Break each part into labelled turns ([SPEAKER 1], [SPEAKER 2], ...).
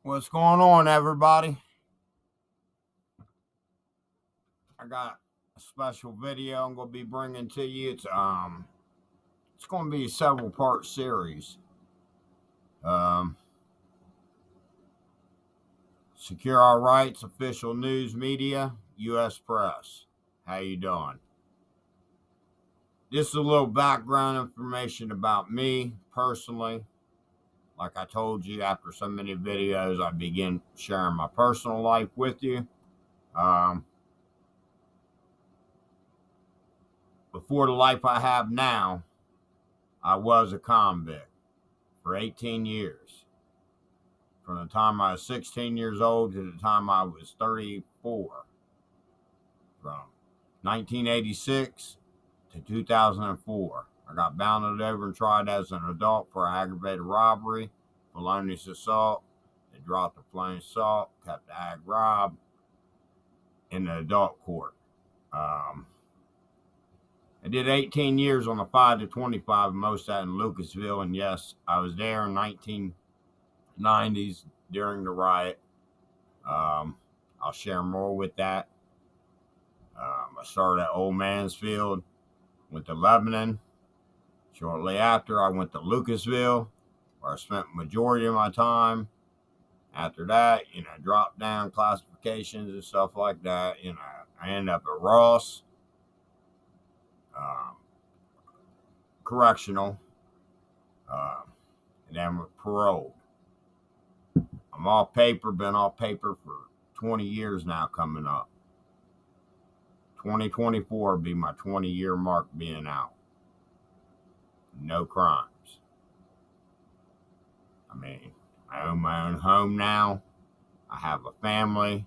[SPEAKER 1] What's going on, everybody? I got a special video I'm going to be bringing to you. It's going to be a several part series. Secure Our Rights, official news media, U.S. press. How you doing? Just a little background information about me personally. Like I told you, after so many videos, I begin sharing my personal life with you. Before the life I have now, I was a convict for 18 years. From the time I was 16 years old to the time I was 34. From 1986 to 2004. I got bounded over and tried as an adult for aggravated robbery, felonious assault. They dropped the felonious assault, kept the ag rob in the adult court. I did 18 years on the 5 to 25, most of that in Lucasville, and yes, I was there in 1990s during the riot. I'll share more with that. I started at Old Mansfield, went to Lebanon. Shortly after, I went to Lucasville, where I spent the majority of my time. After that, dropped down classifications and stuff like that. I ended up at Ross Correctional, and then paroled. I'm off paper, been off paper for 20 years now coming up. 2024 will be my 20-year mark being out. No crimes. I own my own home now. I have a family.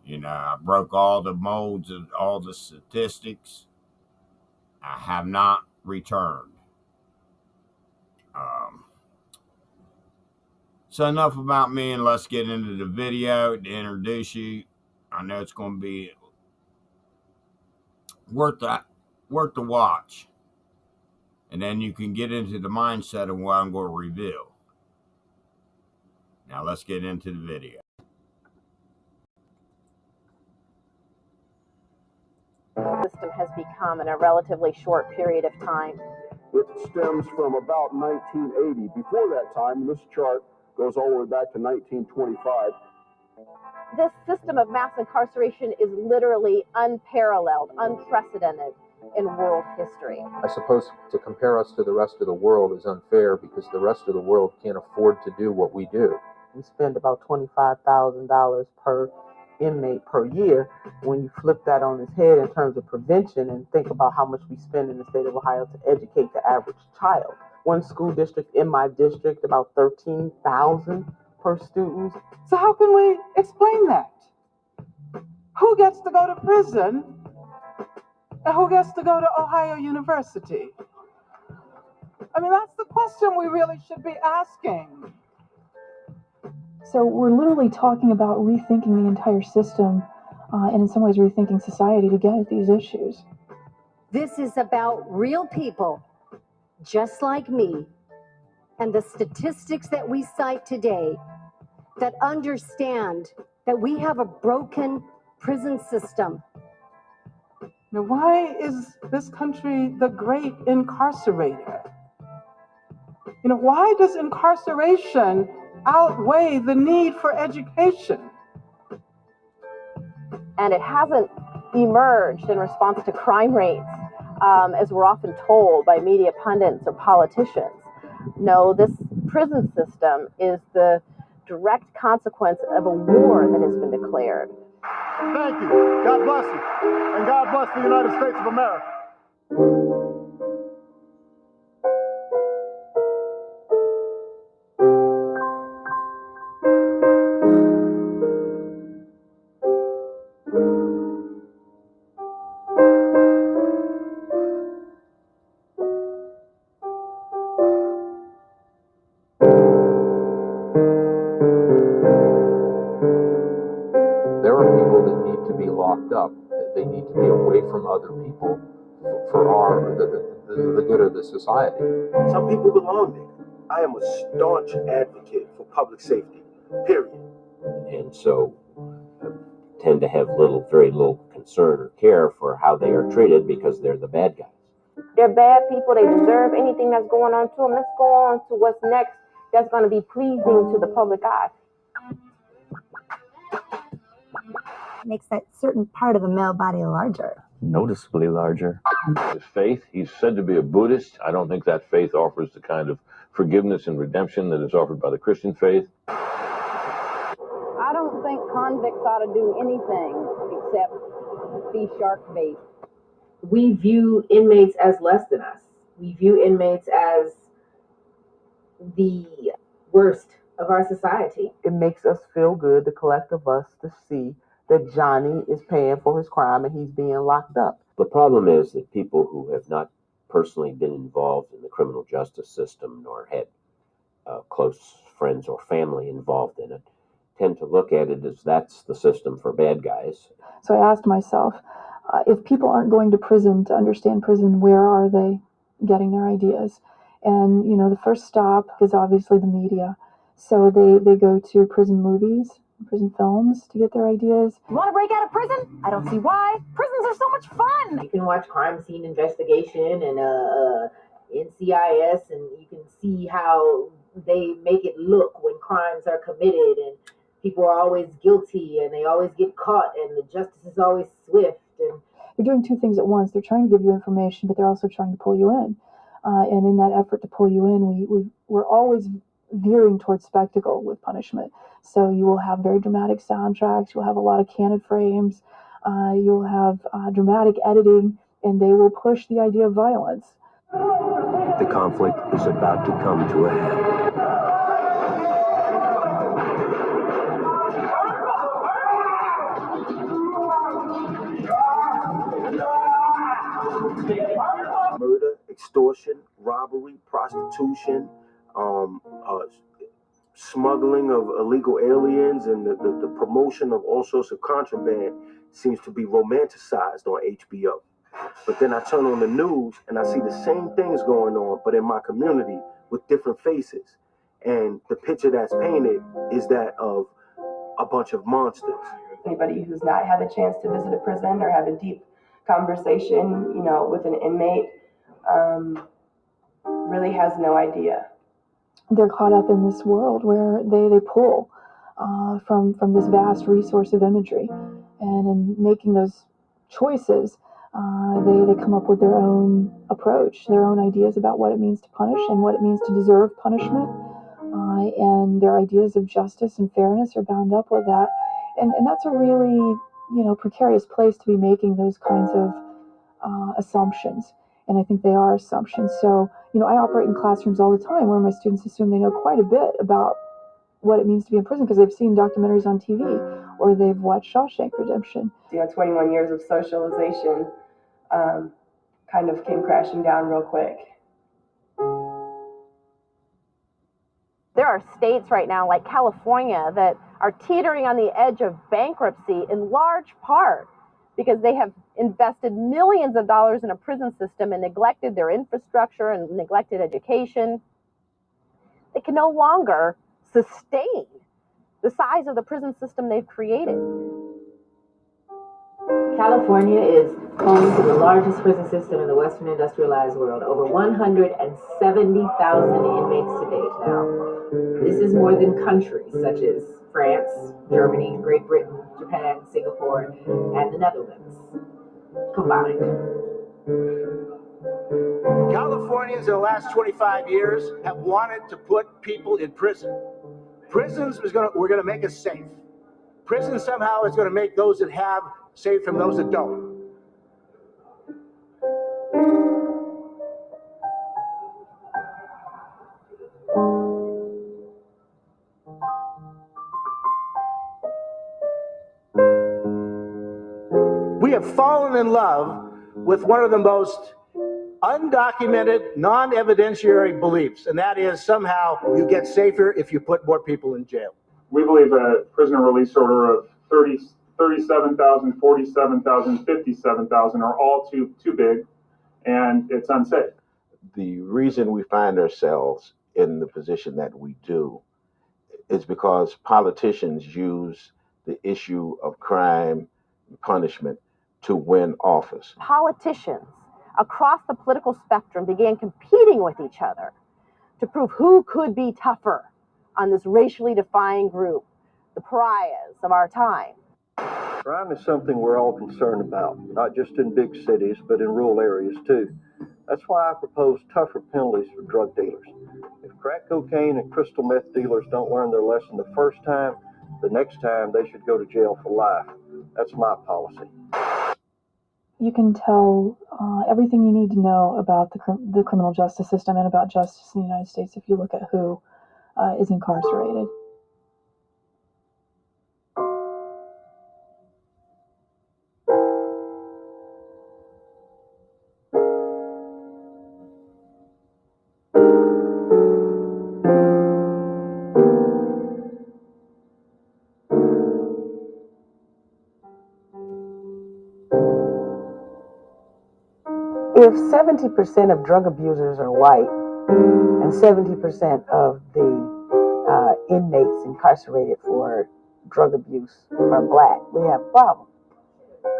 [SPEAKER 1] I broke all the molds of all the statistics. I have not returned. So enough about me, and let's get into the video to introduce you. I know it's going to be worth the watch. And then you can get into the mindset of what I'm going to reveal. Now let's get into the video.
[SPEAKER 2] System has become in a relatively short period of time.
[SPEAKER 3] It stems from about 1980. Before that time, this chart goes all the way back to 1925.
[SPEAKER 2] This system of mass incarceration is literally unparalleled, unprecedented in world history.
[SPEAKER 4] I suppose to compare us to the rest of the world is unfair because the rest of the world can't afford to do what we do.
[SPEAKER 5] We spend about $25,000 per inmate per year. When you flip that on its head in terms of prevention and think about how much we spend in the state of Ohio to educate the average child. One school district in my district, about $13,000 per student.
[SPEAKER 6] So how can we explain that? Who gets to go to prison and who gets to go to Ohio University? That's the question we really should be asking.
[SPEAKER 7] So we're literally talking about rethinking the entire system and in some ways rethinking society to get at these issues.
[SPEAKER 8] This is about real people, just like me, and the statistics that we cite today that understand that we have a broken prison system.
[SPEAKER 6] Now, why is this country the great incarcerator? Why does incarceration outweigh the need for education?
[SPEAKER 2] And it hasn't emerged in response to crime rates, as we're often told by media pundits or politicians. No, this prison system is the direct consequence of a war that has been declared.
[SPEAKER 3] Thank you. God bless you. And God bless the United States of America.
[SPEAKER 4] There are people that need to be locked up. They need to be away from other people for the good of the society.
[SPEAKER 9] Some people belong there. I am a staunch advocate for public safety.
[SPEAKER 3] period.
[SPEAKER 9] And so tend to have very little concern or care for how they are treated because they're the bad guys.
[SPEAKER 2] They're bad people. They deserve anything that's going on to them. Let's go on to what's next that's going to be pleasing to the public eye.
[SPEAKER 10] Makes that certain part of the male body larger.
[SPEAKER 11] Noticeably larger.
[SPEAKER 4] His faith, he's said to be a Buddhist. I don't think that faith offers the kind of forgiveness and redemption that is offered by the Christian faith.
[SPEAKER 2] I don't think convicts ought to do anything except be shark bait. We view inmates as less than us. We view inmates as the worst of our society.
[SPEAKER 5] It makes us feel good, the collective us, to see that Johnny is paying for his crime and he's being locked up.
[SPEAKER 9] The problem is that people who have not personally been involved in the criminal justice system nor had close friends or family involved in it tend to look at it as that's the system for bad guys.
[SPEAKER 7] So I asked myself, if people aren't going to prison to understand prison, where are they getting their ideas? And, you know, the first stop is obviously the media. So they go to prison movies, prison films to get their ideas.
[SPEAKER 2] You want to break out of prison? I don't see why. Prisons are so much fun. You can watch crime scene investigation and NCIS, and you can see how they make it look when crimes are committed, and people are always guilty, and they always get caught, and the justice is always swift. And
[SPEAKER 7] they're doing two things at once. They're trying to give you information, but they're also trying to pull you in. And in that effort to pull you in, we're always veering towards spectacle with punishment. So you will have very dramatic soundtracks, you'll have a lot of candid frames, you'll have dramatic editing, and they will push the idea of violence.
[SPEAKER 11] The conflict is about to come to a head.
[SPEAKER 3] Murder, extortion, robbery, prostitution, smuggling of illegal aliens, and the promotion of all sorts of contraband seems to be romanticized on HBO. But then I turn on the news and I see the same things going on, but in my community with different faces. And the picture that's painted is that of a bunch of monsters.
[SPEAKER 12] Anybody who's not had the chance to visit a prison or have a deep conversation, you know, with an inmate, really has no idea.
[SPEAKER 7] They're caught up in this world where they pull from this vast resource of imagery, and in making those choices, they come up with their own approach, their own ideas about what it means to punish and what it means to deserve punishment, and their ideas of justice and fairness are bound up with that, and that's a really, you know, precarious place to be making those kinds of assumptions. And I think they are assumptions. So, you know, I operate in classrooms all the time where my students assume they know quite a bit about what it means to be in prison because they've seen documentaries on TV or they've watched Shawshank Redemption.
[SPEAKER 12] You know, 21 years of socialization kind of came crashing down real quick.
[SPEAKER 2] there are states right now like California that are teetering on the edge of bankruptcy in large part because they have invested millions of dollars in a prison system and neglected their infrastructure and neglected education. They can no longer sustain the size of the prison system they've created. California is home to the largest prison system in the Western industrialized world, over 170,000 inmates to date now. This is more than countries such as France, Germany, Great Britain, Japan, Singapore, and the Netherlands combined.
[SPEAKER 13] Californians in the last 25 years have wanted to put people in prison. Prisons we're going to make us safe. Prison somehow is going to make those that have safe from those that don't. We have fallen in love with one of the most undocumented, non-evidentiary beliefs, and that is somehow you get safer if you put more people in jail.
[SPEAKER 14] We believe a prisoner release order of 37,000, 47,000, 57,000 are all too big, and it's unsafe.
[SPEAKER 15] The reason we find ourselves in the position that we do is because politicians use the issue of crime and punishment to win office.
[SPEAKER 2] Politicians across the political spectrum began competing with each other to prove who could be tougher on this racially defined group, the pariahs of our time.
[SPEAKER 16] Crime is something we're all concerned about, not just in big cities, but in rural areas too. That's why I propose tougher penalties for drug dealers. If crack cocaine and crystal meth dealers don't learn their lesson the first time, the next time they should go to jail for life. That's my policy.
[SPEAKER 7] You can tell everything you need to know about the criminal justice system and about justice in the United States if you look at who is incarcerated.
[SPEAKER 5] If 70% of drug abusers are white and 70% of the inmates incarcerated for drug abuse are black, we have a problem.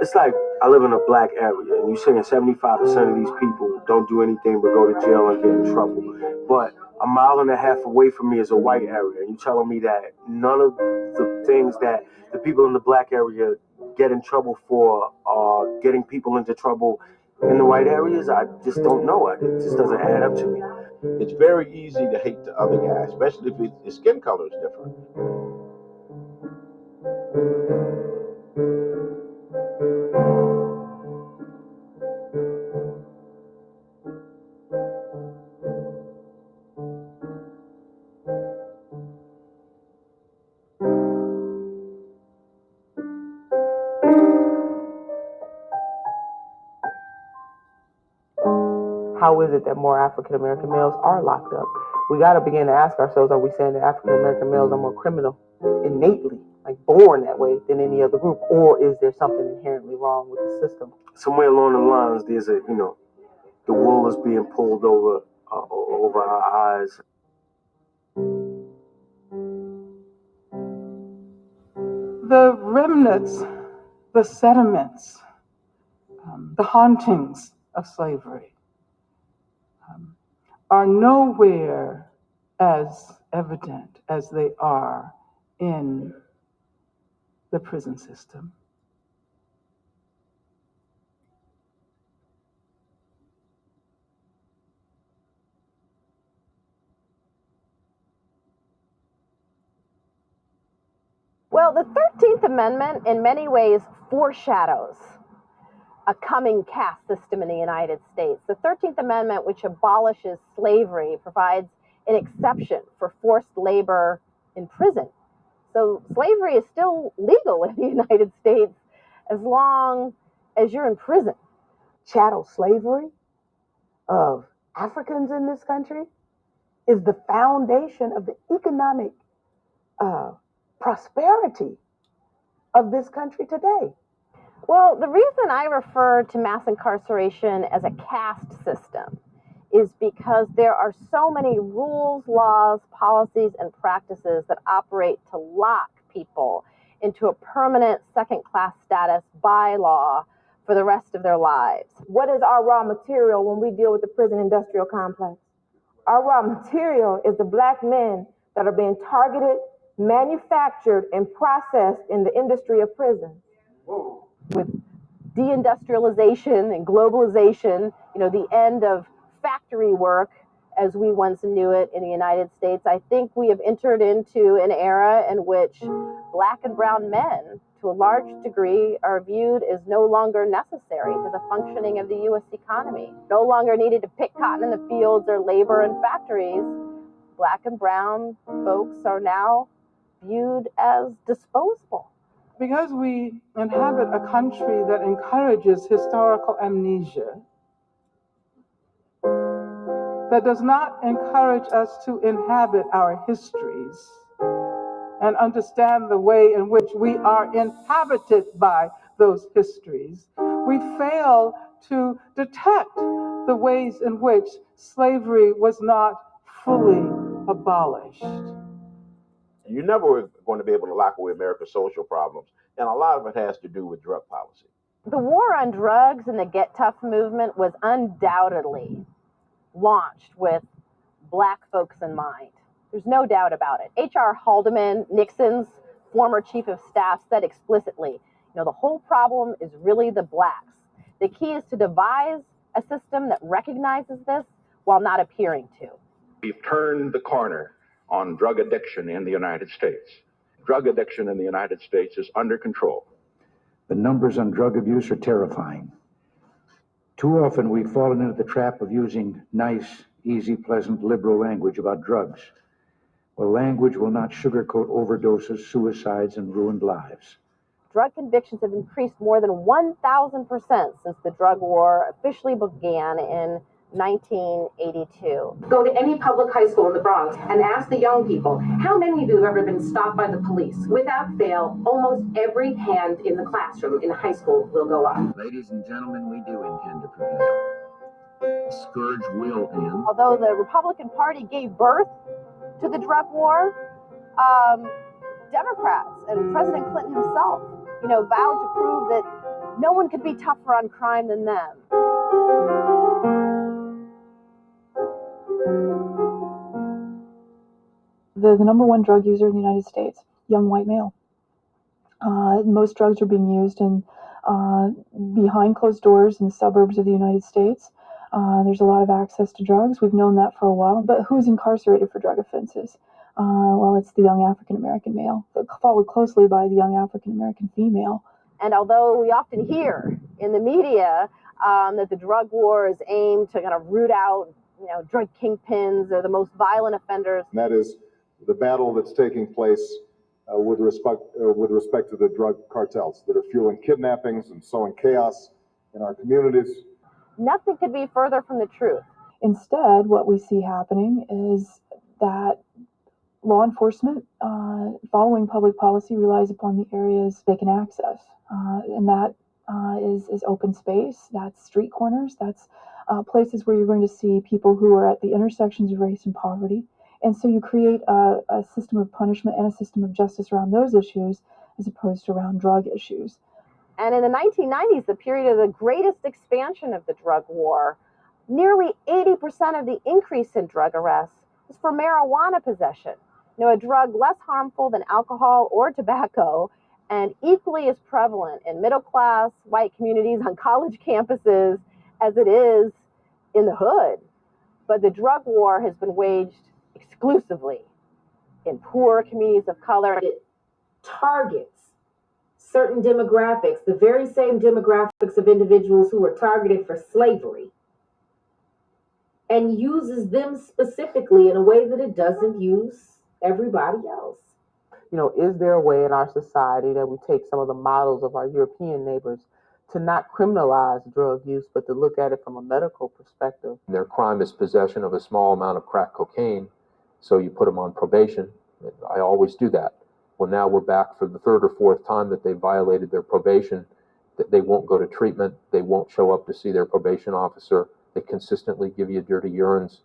[SPEAKER 3] It's like I live in a black area, and you're saying 75% of these people don't do anything but go to jail and get in trouble. But a mile and a half away from me is a white area, and you're telling me that none of the things that the people in the black area get in trouble for are getting people into trouble in the white areas? I just don't know. It just doesn't add up to me.
[SPEAKER 15] It's very easy to hate the other guy, especially if his skin color is different.
[SPEAKER 5] How is it that more African American males are locked up? We got to begin to ask ourselves, are we saying that African American males are more criminal innately, like born that way, than any other group? Or is there something inherently wrong with the system?
[SPEAKER 3] Somewhere along the lines, there's the wool is being pulled over our eyes.
[SPEAKER 6] The remnants, the sediments, the hauntings of slavery are nowhere as evident as they are in the prison system.
[SPEAKER 2] Well, the 13th Amendment in many ways foreshadows a coming caste system in the United States. The 13th Amendment, which abolishes slavery, provides an exception for forced labor in prison. So slavery is still legal in the United States as long as you're in prison.
[SPEAKER 5] Chattel slavery of Africans in this country is the foundation of the economic prosperity of this country today.
[SPEAKER 2] Well, the reason I refer to mass incarceration as a caste system is because there are so many rules, laws, policies, and practices that operate to lock people into a permanent second-class status by law for the rest of their lives.
[SPEAKER 17] What is our raw material when we deal with the prison industrial complex? Our raw material is the black men that are being targeted, manufactured, and processed in the industry of prison.
[SPEAKER 2] Whoa. With deindustrialization and globalization, the end of factory work as we once knew it in the United States, I think we have entered into an era in which black and brown men, to a large degree, are viewed as no longer necessary to the functioning of the U.S. economy. No longer needed to pick cotton in the fields or labor in factories. Black and brown folks are now viewed as disposable.
[SPEAKER 6] Because we inhabit a country that encourages historical amnesia, that does not encourage us to inhabit our histories and understand the way in which we are inhabited by those histories, we fail to detect the ways in which slavery was not fully abolished.
[SPEAKER 15] You're never going to be able to lock away America's social problems, and a lot of it has to do with drug policy.
[SPEAKER 2] The war on drugs and the Get Tough movement was undoubtedly launched with black folks in mind. There's no doubt about it. H.R. Haldeman, Nixon's former chief of staff, said explicitly, the whole problem is really the blacks. The key is to devise a system that recognizes this while not appearing to.
[SPEAKER 18] We've turned the corner on drug addiction in the United States. Drug addiction in the United States is under control.
[SPEAKER 19] The numbers on drug abuse are terrifying. Too often we've fallen into the trap of using nice, easy, pleasant, liberal language about drugs. Well, language will not sugarcoat overdoses, suicides, and ruined lives.
[SPEAKER 2] Drug convictions have increased more than 1,000% since the drug war officially began in 1982.
[SPEAKER 20] Go to any public high school in the Bronx and ask the young people, how many of you have ever been stopped by the police? Without fail, almost every hand in the classroom in high school will go up.
[SPEAKER 21] Ladies and gentlemen, we do intend to prevail. The scourge will end.
[SPEAKER 2] Although the Republican Party gave birth to the drug war, Democrats and President Clinton himself, vowed to prove that no one could be tougher on crime than them.
[SPEAKER 7] The number one drug user in the United States, young white male. Most drugs are being used behind closed doors in the suburbs of the United States. There's a lot of access to drugs. We've known that for a while. But who's incarcerated for drug offenses? Well, it's the young African-American male, followed closely by the young African-American female.
[SPEAKER 2] And although we often hear in the media that the drug war is aimed to kind of root out, drug kingpins or the most violent offenders.
[SPEAKER 22] And that is the battle that's taking place with respect to the drug cartels that are fueling kidnappings and sowing chaos in our communities.
[SPEAKER 2] Nothing could be further from the truth.
[SPEAKER 7] Instead, what we see happening is that law enforcement, following public policy, relies upon the areas they can access. And that is open space, that's street corners, that's places where you're going to see people who are at the intersections of race and poverty. And so you create a system of punishment and a system of justice around those issues as opposed to around drug issues.
[SPEAKER 2] And in the 1990s, the period of the greatest expansion of the drug war, nearly 80% of the increase in drug arrests was for marijuana possession. A drug less harmful than alcohol or tobacco, and equally as prevalent in middle-class white communities on college campuses as it is in the hood. But the drug war has been waged exclusively in poor communities of color.
[SPEAKER 20] It targets certain demographics, the very same demographics of individuals who were targeted for slavery, and uses them specifically in a way that it doesn't use everybody else.
[SPEAKER 5] Is there a way in our society that we take some of the models of our European neighbors to not criminalize drug use, but to look at it from a medical perspective?
[SPEAKER 4] Their crime is possession of a small amount of crack cocaine, so you put them on probation. I always do that. Well, now we're back for the third or fourth time that they violated their probation, that they won't go to treatment, they won't show up to see their probation officer, they consistently give you dirty urines.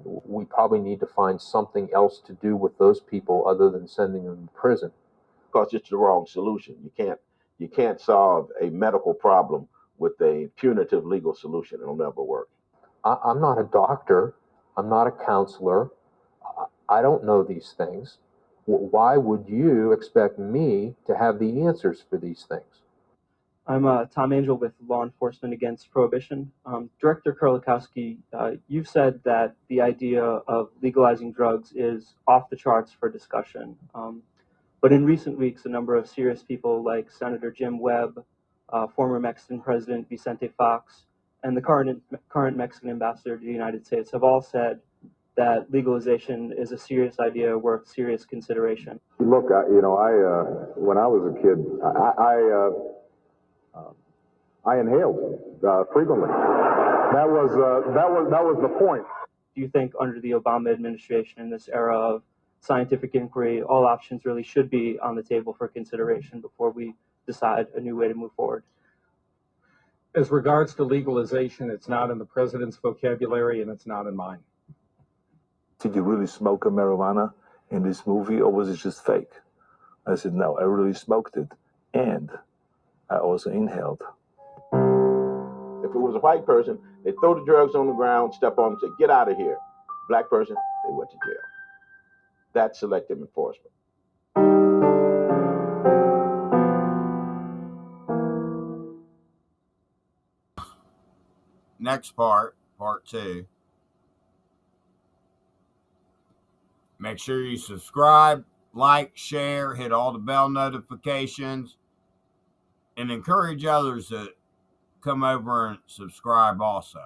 [SPEAKER 4] We probably need to find something else to do with those people other than sending them to prison.
[SPEAKER 15] Because it's the wrong solution. You can't solve a medical problem with a punitive legal solution. It'll never work.
[SPEAKER 4] I'm not a doctor. I'm not a counselor. I don't know these things. Why would you expect me to have the answers for these things?
[SPEAKER 23] I'm Tom Angel with Law Enforcement Against Prohibition. Director Kurlikowski, you've said that the idea of legalizing drugs is off the charts for discussion. But in recent weeks, a number of serious people like Senator Jim Webb, former Mexican President Vicente Fox, and the current Mexican ambassador to the United States have all said that legalization is a serious idea worth serious consideration.
[SPEAKER 22] Look, when I was a kid, I inhaled frequently. That was the point.
[SPEAKER 23] Do you think under the Obama administration in this era of scientific inquiry, all options really should be on the table for consideration before we decide a new way to move forward?
[SPEAKER 24] As regards to legalization, it's not in the president's vocabulary and it's not in mine.
[SPEAKER 25] Did you really smoke a marijuana
[SPEAKER 1] in this movie, or was it just fake? I said, no, I really smoked it, and I also inhaled.
[SPEAKER 15] If it was a white person, they throw the drugs on the ground, step on them, say, get out of here. Black person, they went to jail. That's selective enforcement.
[SPEAKER 8] Next part 2. Make sure you subscribe, like, share, hit all the bell notifications, and encourage others to come over and subscribe also.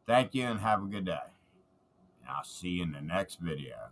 [SPEAKER 8] Thank you and have a good day. And I'll see you in the next video.